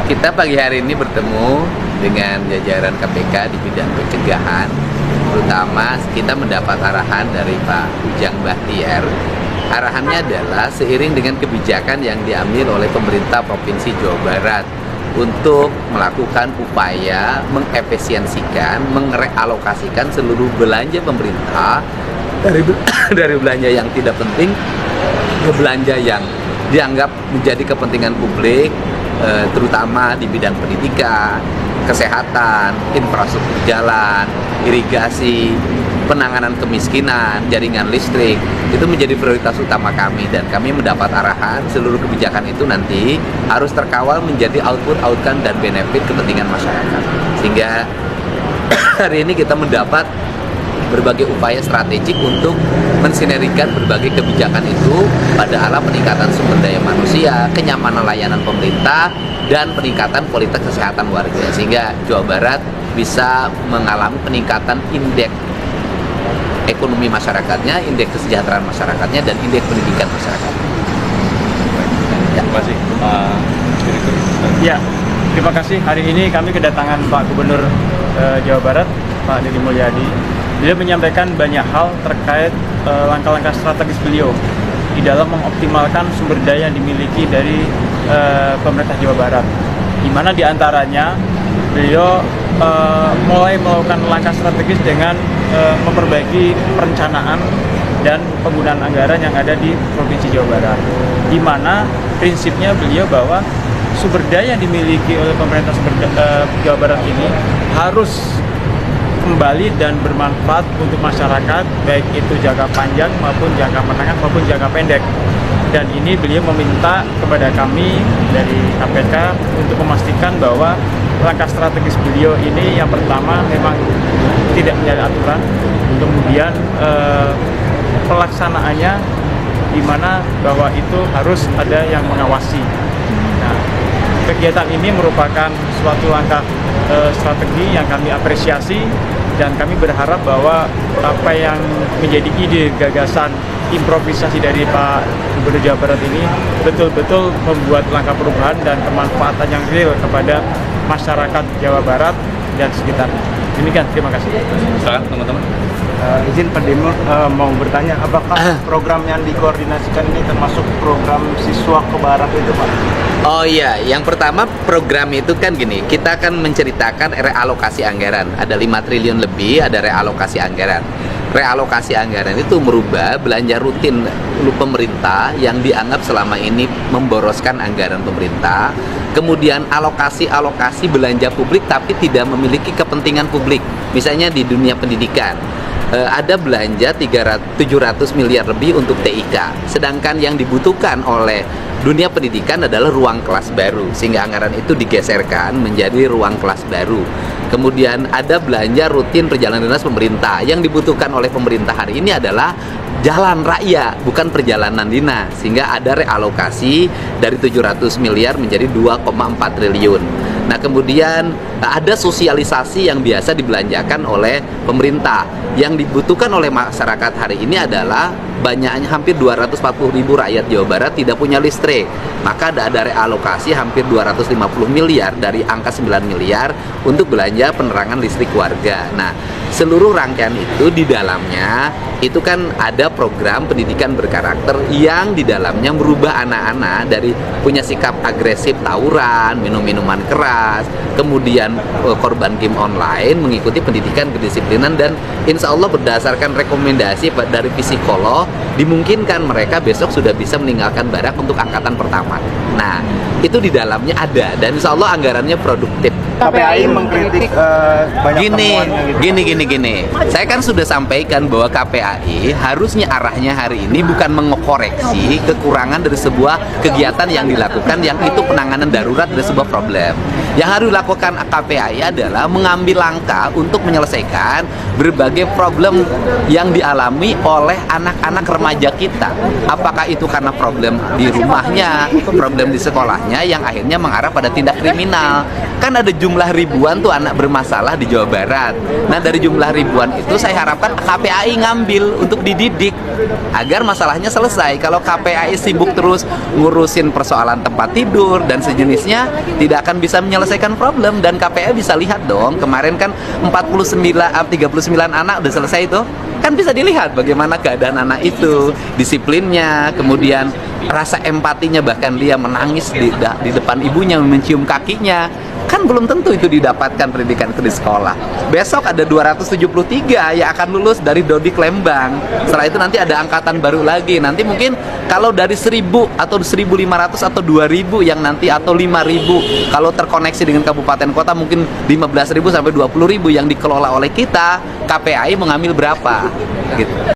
Kita pagi hari ini bertemu dengan jajaran KPK di bidang pencegahan, terutama kita mendapat arahan dari Pak Ujang Bahtiar. Arahannya adalah seiring dengan kebijakan yang diambil oleh pemerintah Provinsi Jawa Barat untuk melakukan upaya mengefisiensikan, merealokasikan seluruh belanja pemerintah dari belanja yang tidak penting ke belanja yang dianggap menjadi kepentingan publik, terutama di bidang pendidikan, kesehatan, infrastruktur jalan, irigasi, penanganan kemiskinan, jaringan listrik. Itu menjadi prioritas utama kami, dan kami mendapat arahan seluruh kebijakan itu nanti harus terkawal menjadi output dan benefit kepentingan masyarakat. Sehingga hari ini kita mendapat berbagai upaya strategik untuk mensinergikan berbagai kebijakan itu pada arah peningkatan sumber daya manusia, kenyamanan layanan pemerintah, dan peningkatan kualitas kesehatan warga, sehingga Jawa Barat bisa mengalami peningkatan indeks ekonomi masyarakatnya, indeks kesejahteraan masyarakatnya, dan indeks pendidikan masyarakatnya. Terima kasih Pak Direktur. Ya, terima kasih. Hari ini kami kedatangan Pak Gubernur Jawa Barat, Pak Deddy Mulyadi. Beliau menyampaikan banyak hal terkait langkah-langkah strategis beliau di dalam mengoptimalkan sumber daya yang dimiliki dari pemerintah Jawa Barat, di mana diantaranya beliau mulai melakukan langkah strategis dengan memperbaiki perencanaan dan penggunaan anggaran yang ada di Provinsi Jawa Barat, di mana prinsipnya beliau bahwa sumber daya yang dimiliki oleh pemerintah Jawa Barat ini harus kembali dan bermanfaat untuk masyarakat, baik itu jangka panjang maupun jangka menengah maupun jangka pendek. Dan ini beliau meminta kepada kami dari KPK untuk memastikan bahwa langkah strategis beliau ini yang pertama memang tidak menyalahi aturan, kemudian pelaksanaannya di mana bahwa itu harus ada yang mengawasi. Nah, kegiatan ini merupakan suatu langkah strategi yang kami apresiasi, dan kami berharap bahwa apa yang menjadi ide, gagasan, improvisasi dari Pak Gubernur Jawa Barat ini betul-betul membuat langkah perubahan dan kemanfaatan yang real kepada masyarakat Jawa Barat dan sekitarnya. Demikian, terima kasih. Silakan teman-teman. Izin Pak Demo mau bertanya, apakah program yang dikoordinasikan ini termasuk program siswa ke barat itu, Pak? Oh iya, yang pertama program itu kan gini, kita akan menceritakan realokasi anggaran. Ada 5 triliun lebih, ada realokasi anggaran. Realokasi anggaran itu merubah belanja rutin pemerintah yang dianggap selama ini memboroskan anggaran pemerintah. Kemudian alokasi belanja publik tapi tidak memiliki kepentingan publik. Misalnya di dunia pendidikan, ada belanja 700 miliar lebih untuk TIK, sedangkan yang dibutuhkan oleh dunia pendidikan adalah ruang kelas baru, sehingga anggaran itu digeserkan menjadi ruang kelas baru. Kemudian ada belanja rutin perjalanan dinas pemerintah, yang dibutuhkan oleh pemerintah hari ini adalah jalan raya, bukan perjalanan dinas, sehingga ada realokasi dari 700 miliar menjadi 2,4 triliun. Nah, kemudian ada sosialisasi yang biasa dibelanjakan oleh pemerintah. Yang dibutuhkan oleh masyarakat hari ini adalah banyaknya hampir 240.000 rakyat Jawa Barat tidak punya listrik. Maka ada realokasi hampir 250 miliar dari angka 9 miliar untuk belanja penerangan listrik warga. Nah, seluruh rangkaian itu di dalamnya itu kan ada program pendidikan berkarakter yang di dalamnya merubah anak-anak dari punya sikap agresif, tawuran, minum-minuman keras, kemudian korban game online, mengikuti pendidikan kedisiplinan, dan insya Allah berdasarkan rekomendasi dari psikolog dimungkinkan mereka besok sudah bisa meninggalkan barak untuk angkatan pertama. Nah, itu di dalamnya ada, dan insya Allah anggarannya produktif. KPAI mengkritik banyak temuannya gitu. Gini. Saya kan sudah sampaikan bahwa KPAI harusnya arahnya hari ini bukan mengoreksi kekurangan dari sebuah kegiatan yang dilakukan, yang itu penanganan darurat dari sebuah problem. Yang harus dilakukan KPAI adalah mengambil langkah untuk menyelesaikan berbagai problem yang dialami oleh anak-anak remaja kita. Apakah itu karena problem di rumahnya, problem di sekolahnya yang akhirnya mengarah pada tindak kriminal. Kan ada juga jumlah ribuan tuh anak bermasalah di Jawa Barat. Nah, dari jumlah ribuan itu saya harapkan KPAI ngambil untuk dididik agar masalahnya selesai. Kalau KPAI sibuk terus ngurusin persoalan tempat tidur dan sejenisnya, tidak akan bisa menyelesaikan problem. Dan KPAI bisa lihat dong, kemarin kan 39 anak udah selesai itu. Kan bisa dilihat bagaimana keadaan anak itu, disiplinnya, kemudian rasa empatinya, bahkan dia menangis di depan ibunya, mencium kakinya. Kan belum tentu itu didapatkan pendidikan itu di sekolah. Besok ada 273 yang akan lulus dari Dodik Lembang. Setelah itu nanti ada angkatan baru lagi. Nanti mungkin kalau dari 1000 atau 1500 atau 2000 yang nanti, atau 5000 kalau terkoneksi dengan kabupaten kota, mungkin 15.000 sampai 20.000 yang dikelola oleh kita, KPAI mengambil berapa gitu.